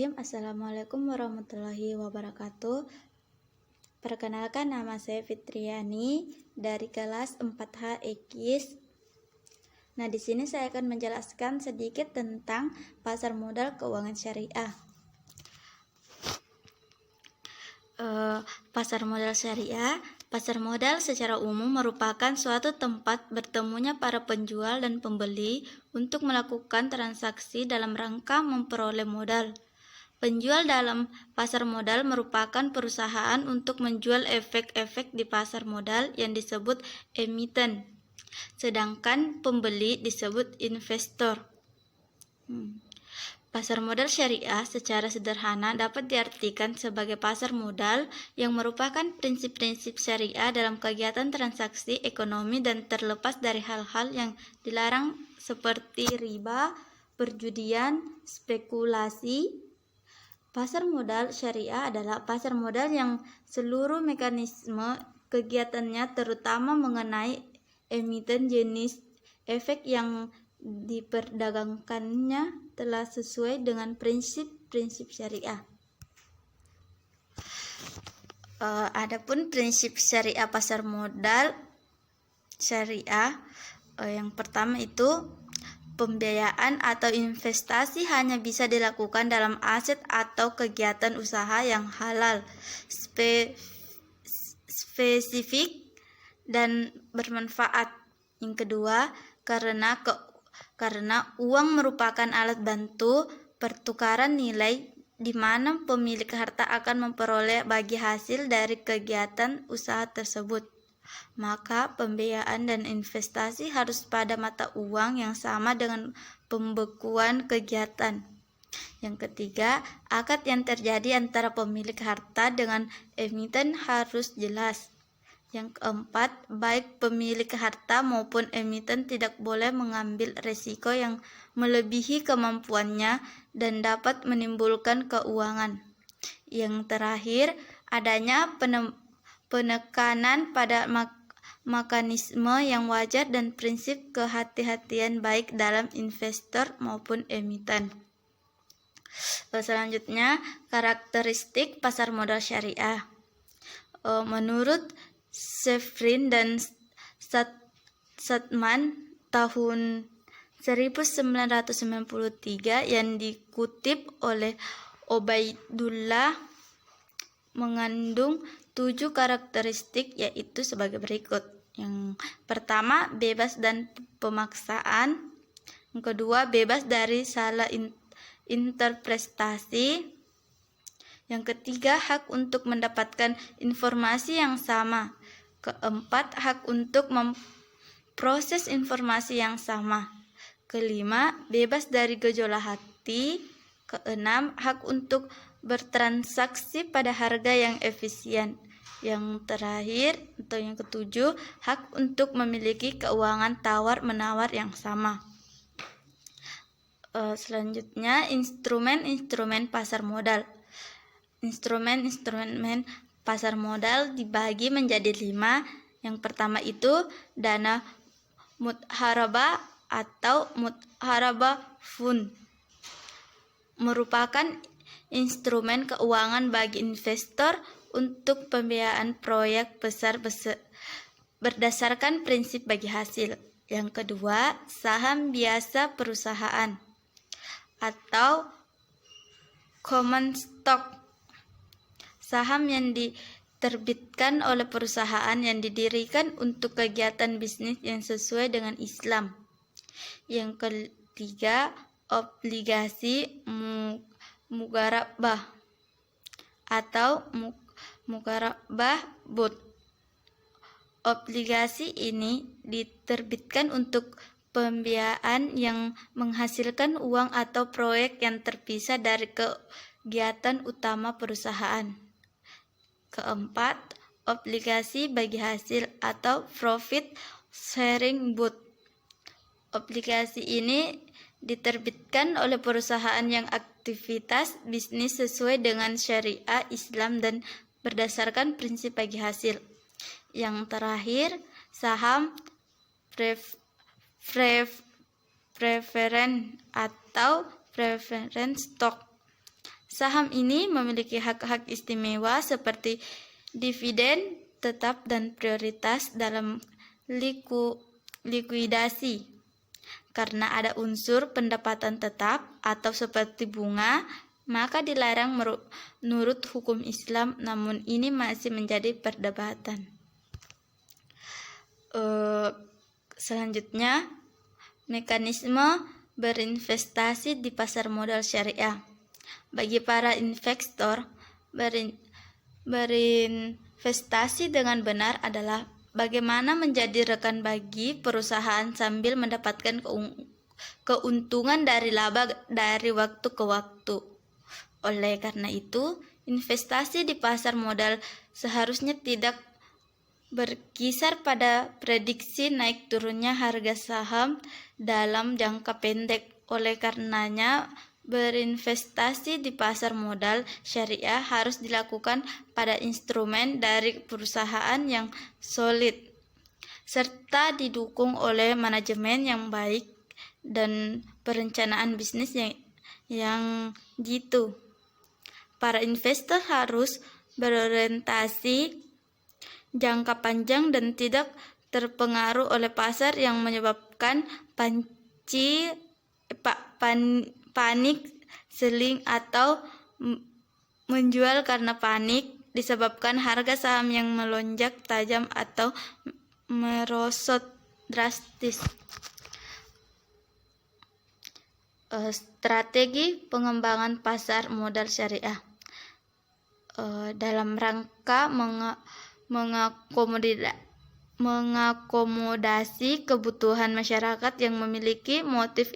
Bismillahirrahmanirrahim. Assalamualaikum warahmatullahi wabarakatuh. Perkenalkan, nama saya Fitriani dari kelas 4H EKIS. Nah, di sini saya akan menjelaskan sedikit tentang pasar modal keuangan syariah. Pasar modal syariah. Pasar modal secara umum merupakan suatu tempat bertemunya para penjual dan pembeli untuk melakukan transaksi dalam rangka memperoleh modal. Penjual dalam pasar modal merupakan perusahaan untuk menjual efek-efek di pasar modal yang disebut emiten, sedangkan pembeli disebut investor. Pasar modal syariah secara sederhana dapat diartikan sebagai pasar modal yang merupakan prinsip-prinsip syariah dalam kegiatan transaksi ekonomi dan terlepas dari hal-hal yang dilarang seperti riba, perjudian, spekulasi. Pasar modal syariah adalah pasar modal yang seluruh mekanisme kegiatannya terutama mengenai emiten jenis efek yang diperdagangkannya telah sesuai dengan prinsip-prinsip syariah. Adapun prinsip syariah pasar modal syariah, yang pertama itu pembiayaan atau investasi hanya bisa dilakukan dalam aset atau kegiatan usaha yang halal, spesifik, dan bermanfaat. Yang kedua, karena uang merupakan alat bantu pertukaran nilai di mana pemilik harta akan memperoleh bagi hasil dari kegiatan usaha tersebut. Maka pembiayaan dan investasi harus pada mata uang yang sama dengan pembekuan kegiatan. Yang ketiga, akad yang terjadi antara pemilik harta dengan emiten harus jelas. Yang keempat, baik pemilik harta maupun emiten tidak boleh mengambil risiko yang melebihi kemampuannya dan dapat menimbulkan keuangan. Yang terakhir, adanya penekanan pada mekanisme yang wajar dan prinsip kehati-hatian baik dalam investor maupun emiten. Selanjutnya, karakteristik pasar modal syariah. Menurut Shevrin dan Satman tahun 1993 yang dikutip oleh Obaidullah mengandung 7 karakteristik, yaitu sebagai berikut. Yang pertama, bebas dan pemaksaan. Yang kedua, bebas dari salah interpretasi. Yang ketiga, hak untuk mendapatkan informasi yang sama. Keempat, hak untuk memproses informasi yang sama. Kelima, bebas dari gejolak hati. Keenam, hak untuk bertransaksi pada harga yang efisien. Yang terakhir atau yang ketujuh, hak untuk memiliki keuangan tawar-menawar yang sama. Selanjutnya, instrumen-instrumen pasar modal. Instrumen pasar modal dibagi menjadi 5. Yang pertama itu dana mudharabah atau mudharabah fund, merupakan instrumen keuangan bagi investor untuk pembiayaan proyek besar berdasarkan prinsip bagi hasil. Yang kedua, saham biasa perusahaan atau common stock, saham yang diterbitkan oleh perusahaan yang didirikan untuk kegiatan bisnis yang sesuai dengan Islam. Yang ketiga, obligasi mugarabah atau mugarabah bond. Obligasi ini diterbitkan untuk pembiayaan yang menghasilkan uang atau proyek yang terpisah dari kegiatan utama perusahaan. Keempat, obligasi bagi hasil atau profit sharing bond. Obligasi ini diterbitkan oleh perusahaan yang aktivitas bisnis sesuai dengan syariah Islam dan berdasarkan prinsip bagi hasil. Yang terakhir, saham preference atau preference stock, Saham ini memiliki hak-hak istimewa seperti dividen tetap dan prioritas dalam likuidasi. Karena ada unsur pendapatan tetap atau seperti bunga, maka dilarang menurut hukum Islam, namun ini masih menjadi perdebatan. Selanjutnya, mekanisme berinvestasi di pasar modal syariah. Bagi para investor, berinvestasi dengan benar adalah bagaimana menjadi rekan bagi perusahaan sambil mendapatkan keuntungan dari laba dari waktu ke waktu. Oleh karena itu, investasi di pasar modal seharusnya tidak berkisar pada prediksi naik turunnya harga saham dalam jangka pendek. Oleh karenanya, berinvestasi di pasar modal syariah harus dilakukan pada instrumen dari perusahaan yang solid, serta didukung oleh manajemen yang baik dan perencanaan bisnis yang jitu. Para investor harus berorientasi jangka panjang dan tidak terpengaruh oleh pasar yang menyebabkan panik selling atau menjual karena panik disebabkan harga saham yang melonjak tajam atau merosot drastis. Strategi pengembangan pasar modal syariah dalam rangka mengakomodasi kebutuhan masyarakat yang memiliki motif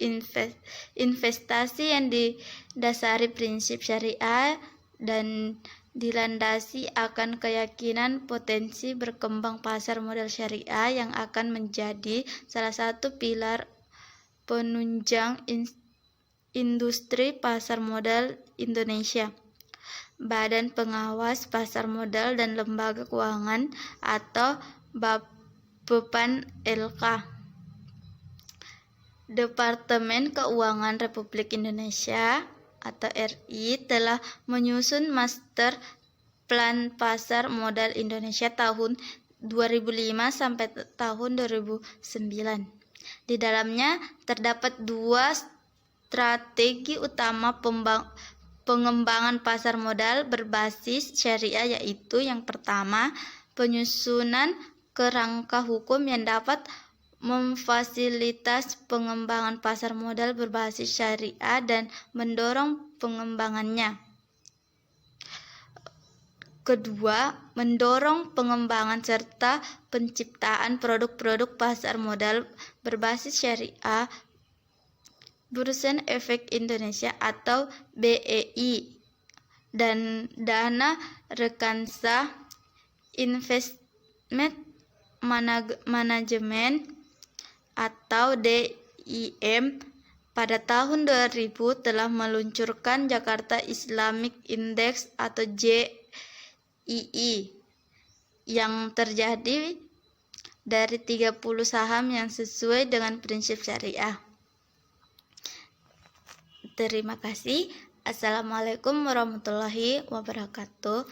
investasi yang didasari prinsip syariah dan dilandasi akan keyakinan potensi berkembang pasar modal syariah yang akan menjadi salah satu pilar penunjang industri pasar modal Indonesia. Badan Pengawas Pasar Modal dan Lembaga Keuangan atau BAPEPAN LK. Departemen Keuangan Republik Indonesia atau RI telah menyusun Master Plan Pasar Modal Indonesia tahun 2005 sampai tahun 2009. Di dalamnya terdapat 2 strategi utama pengembangan pasar modal berbasis syariah, yaitu yang pertama, penyusunan kerangka hukum yang dapat memfasilitas pengembangan pasar modal berbasis syariah dan mendorong pengembangannya. Kedua, mendorong pengembangan serta penciptaan produk-produk pasar modal berbasis syariah Bursa Efek Indonesia atau BEI dan Dana Rekasa Investment Management atau DIM pada tahun 2000 telah meluncurkan Jakarta Islamic Index atau JII yang terjadi dari 30 saham yang sesuai dengan prinsip syariah. Terima kasih. Assalamualaikum warahmatullahi wabarakatuh.